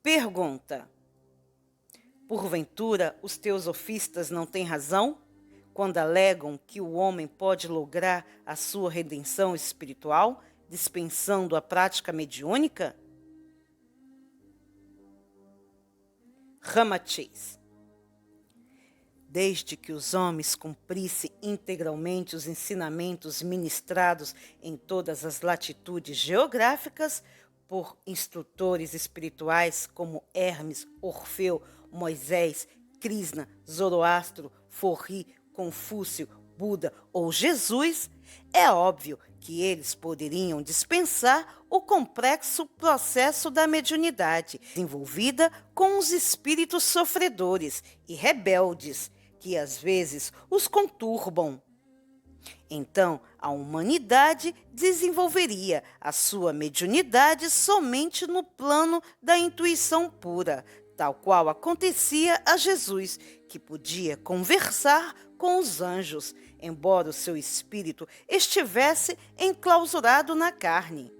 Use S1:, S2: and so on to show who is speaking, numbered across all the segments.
S1: Pergunta: porventura os teosofistas não têm razão quando alegam que o homem pode lograr a sua redenção espiritual dispensando a prática mediúnica? Ramatiz: desde que os homens cumprissem integralmente os ensinamentos ministrados em todas as latitudes geográficas por instrutores espirituais como Hermes, Orfeu, Moisés, Krishna, Zoroastro, Forri, Confúcio, Buda ou Jesus, é óbvio que eles poderiam dispensar o complexo processo da mediunidade, envolvida com os espíritos sofredores e rebeldes, que às vezes os conturbam. Então, a humanidade desenvolveria a sua mediunidade somente no plano da intuição pura, tal qual acontecia a Jesus, que podia conversar com os anjos, embora o seu espírito estivesse enclausurado na carne.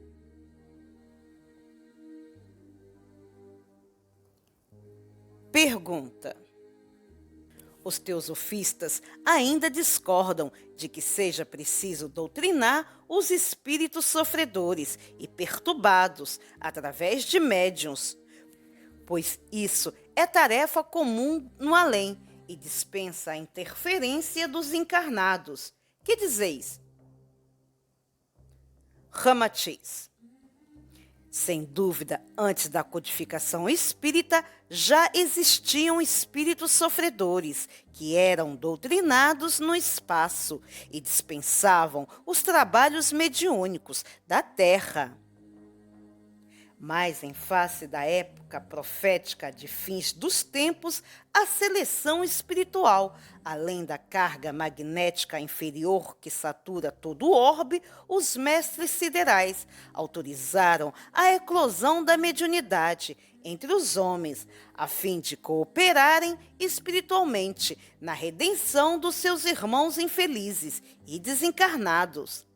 S1: Pergunta: os teosofistas ainda discordam de que seja preciso doutrinar os espíritos sofredores e perturbados através de médiuns, pois isso é tarefa comum no além e dispensa a interferência dos encarnados. Que dizeis? Ramatiz: sem dúvida, antes da codificação espírita, já existiam espíritos sofredores que eram doutrinados no espaço e dispensavam os trabalhos mediúnicos da Terra. Mas, em face da época profética de fins dos tempos, a seleção espiritual, além da carga magnética inferior que satura todo o orbe, os mestres siderais autorizaram a eclosão da mediunidade entre os homens, a fim de cooperarem espiritualmente na redenção dos seus irmãos infelizes e desencarnados.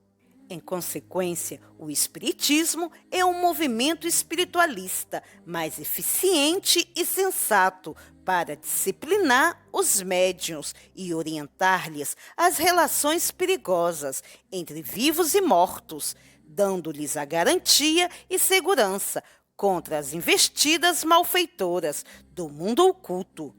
S1: Em consequência, o espiritismo é um movimento espiritualista mais eficiente e sensato para disciplinar os médiuns e orientar-lhes as relações perigosas entre vivos e mortos, dando-lhes a garantia e segurança contra as investidas malfeitoras do mundo oculto.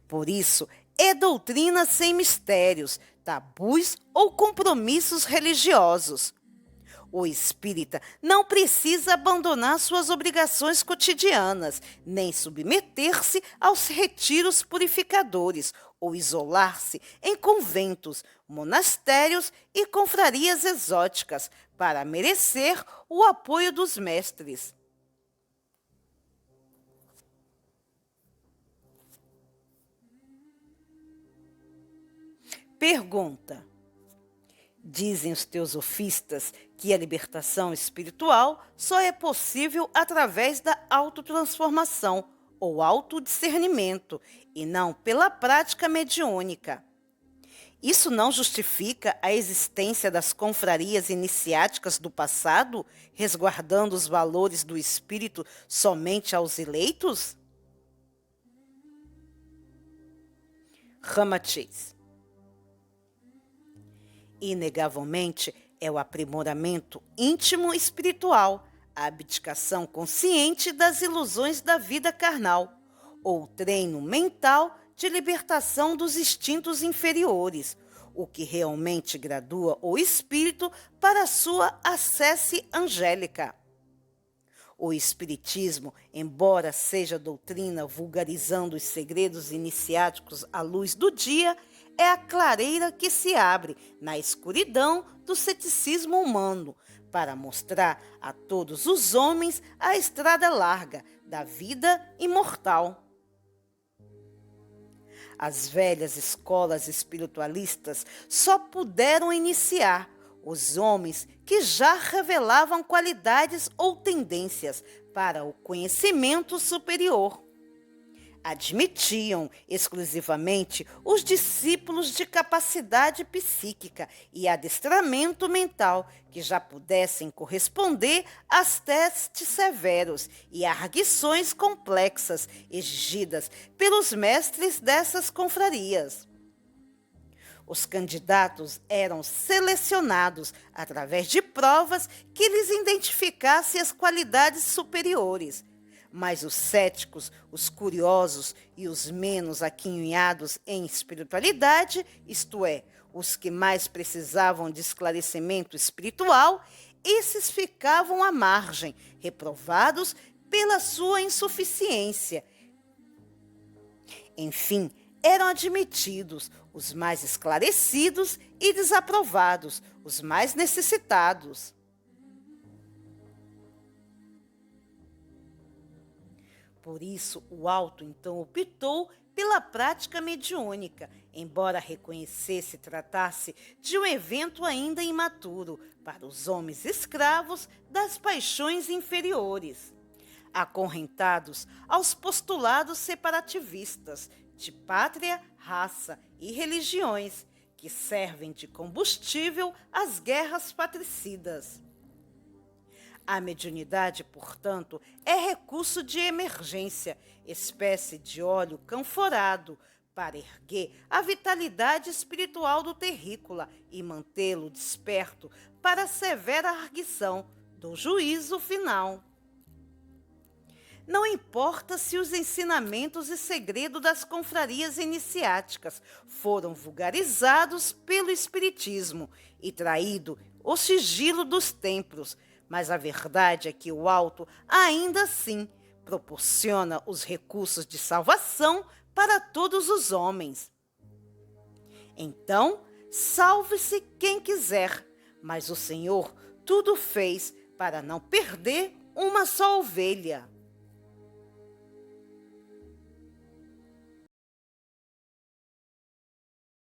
S1: Por isso, é doutrina sem mistérios, tabus ou compromissos religiosos. O espírita não precisa abandonar suas obrigações cotidianas, nem submeter-se aos retiros purificadores ou isolar-se em conventos, monastérios e confrarias exóticas para merecer o apoio dos mestres. Pergunta: dizem os teosofistas que a libertação espiritual só é possível através da autotransformação ou autodiscernimento e não pela prática mediúnica. Isso não justifica a existência das confrarias iniciáticas do passado, resguardando os valores do espírito somente aos eleitos? Ramatiz: inegavelmente, é o aprimoramento íntimo espiritual, a abdicação consciente das ilusões da vida carnal, ou o treino mental de libertação dos instintos inferiores, o que realmente gradua o espírito para a sua acesse angélica. O espiritismo, embora seja doutrina vulgarizando os segredos iniciáticos à luz do dia, é a clareira que se abre na escuridão do ceticismo humano para mostrar a todos os homens a estrada larga da vida imortal. As velhas escolas espiritualistas só puderam iniciar os homens que já revelavam qualidades ou tendências para o conhecimento superior. Admitiam exclusivamente os discípulos de capacidade psíquica e adestramento mental que já pudessem corresponder aos testes severos e arguições complexas exigidas pelos mestres dessas confrarias. Os candidatos eram selecionados através de provas que lhes identificassem as qualidades superiores. Mas os céticos, os curiosos e os menos aquinhoados em espiritualidade, isto é, os que mais precisavam de esclarecimento espiritual, esses ficavam à margem, reprovados pela sua insuficiência. Enfim, eram admitidos os mais esclarecidos e desaprovados, os mais necessitados. Por isso, o Alto então optou pela prática mediúnica, embora reconhecesse tratar-se de um evento ainda imaturo para os homens escravos das paixões inferiores, acorrentados aos postulados separativistas de pátria, raça e religiões, que servem de combustível às guerras patricidas. A mediunidade, portanto, é recurso de emergência, espécie de óleo canforado, para erguer a vitalidade espiritual do terrícola e mantê-lo desperto para a severa arguição do juízo final. Não importa se os ensinamentos e segredos das confrarias iniciáticas foram vulgarizados pelo espiritismo e traído o sigilo dos templos, mas a verdade é que o Alto, ainda assim, proporciona os recursos de salvação para todos os homens. Então, salve-se quem quiser, mas o Senhor tudo fez para não perder uma só ovelha.